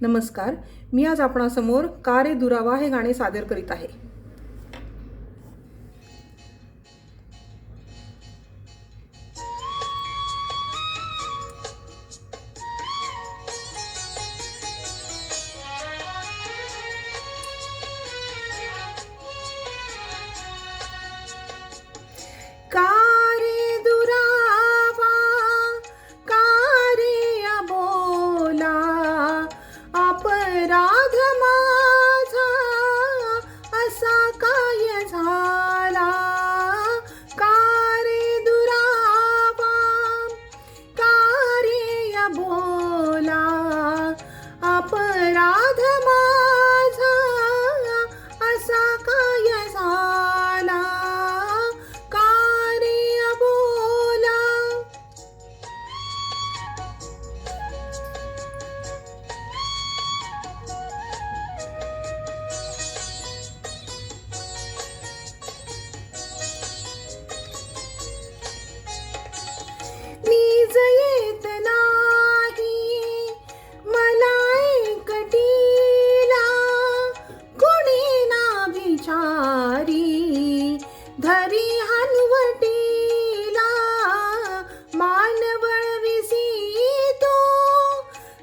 नमस्कार. मी आज आपणासमोर का रे दुरावा हे गाणे सादर करीत आहे. का रे दुरावा, का रे अबोला, अपराध माझा असा काय झाला. का रे दुरावा, का रे अबोला, अपराध माझा असा काय झाला. का रे अबोला. नीज येत नाही मला एकटीला, कुणी ना विचारी धरी हनुवटीला. मानवळ विसी तो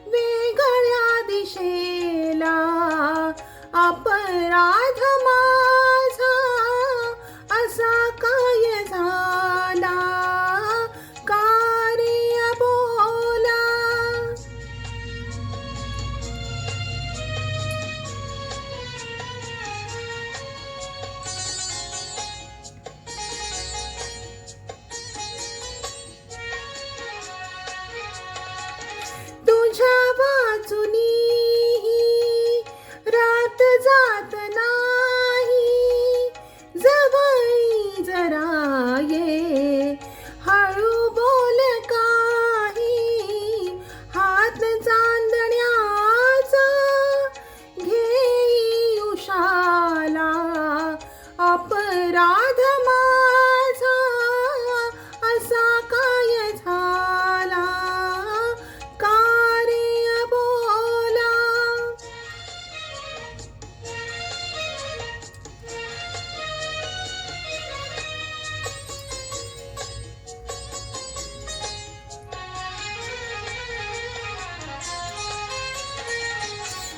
वेगळ्या दिशेला, अपराध माझा असा काय झाला. का रे अबोला. तुझ्या वाचुनी रात जात नाही, जवळ जरा ये हळू बोल काही. हात चांदण्याचा घेई उशाला, अपराध माझा असा काय झाला. का रे अबोला.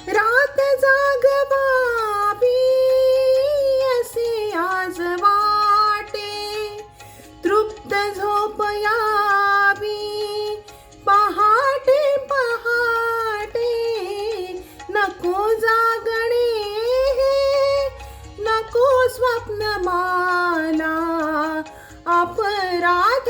रात जागवावी असे आज वाटे, तृप्त झोप यावी पहाटे पहाटे. नको जागणे नको स्वप्न मला, अपराध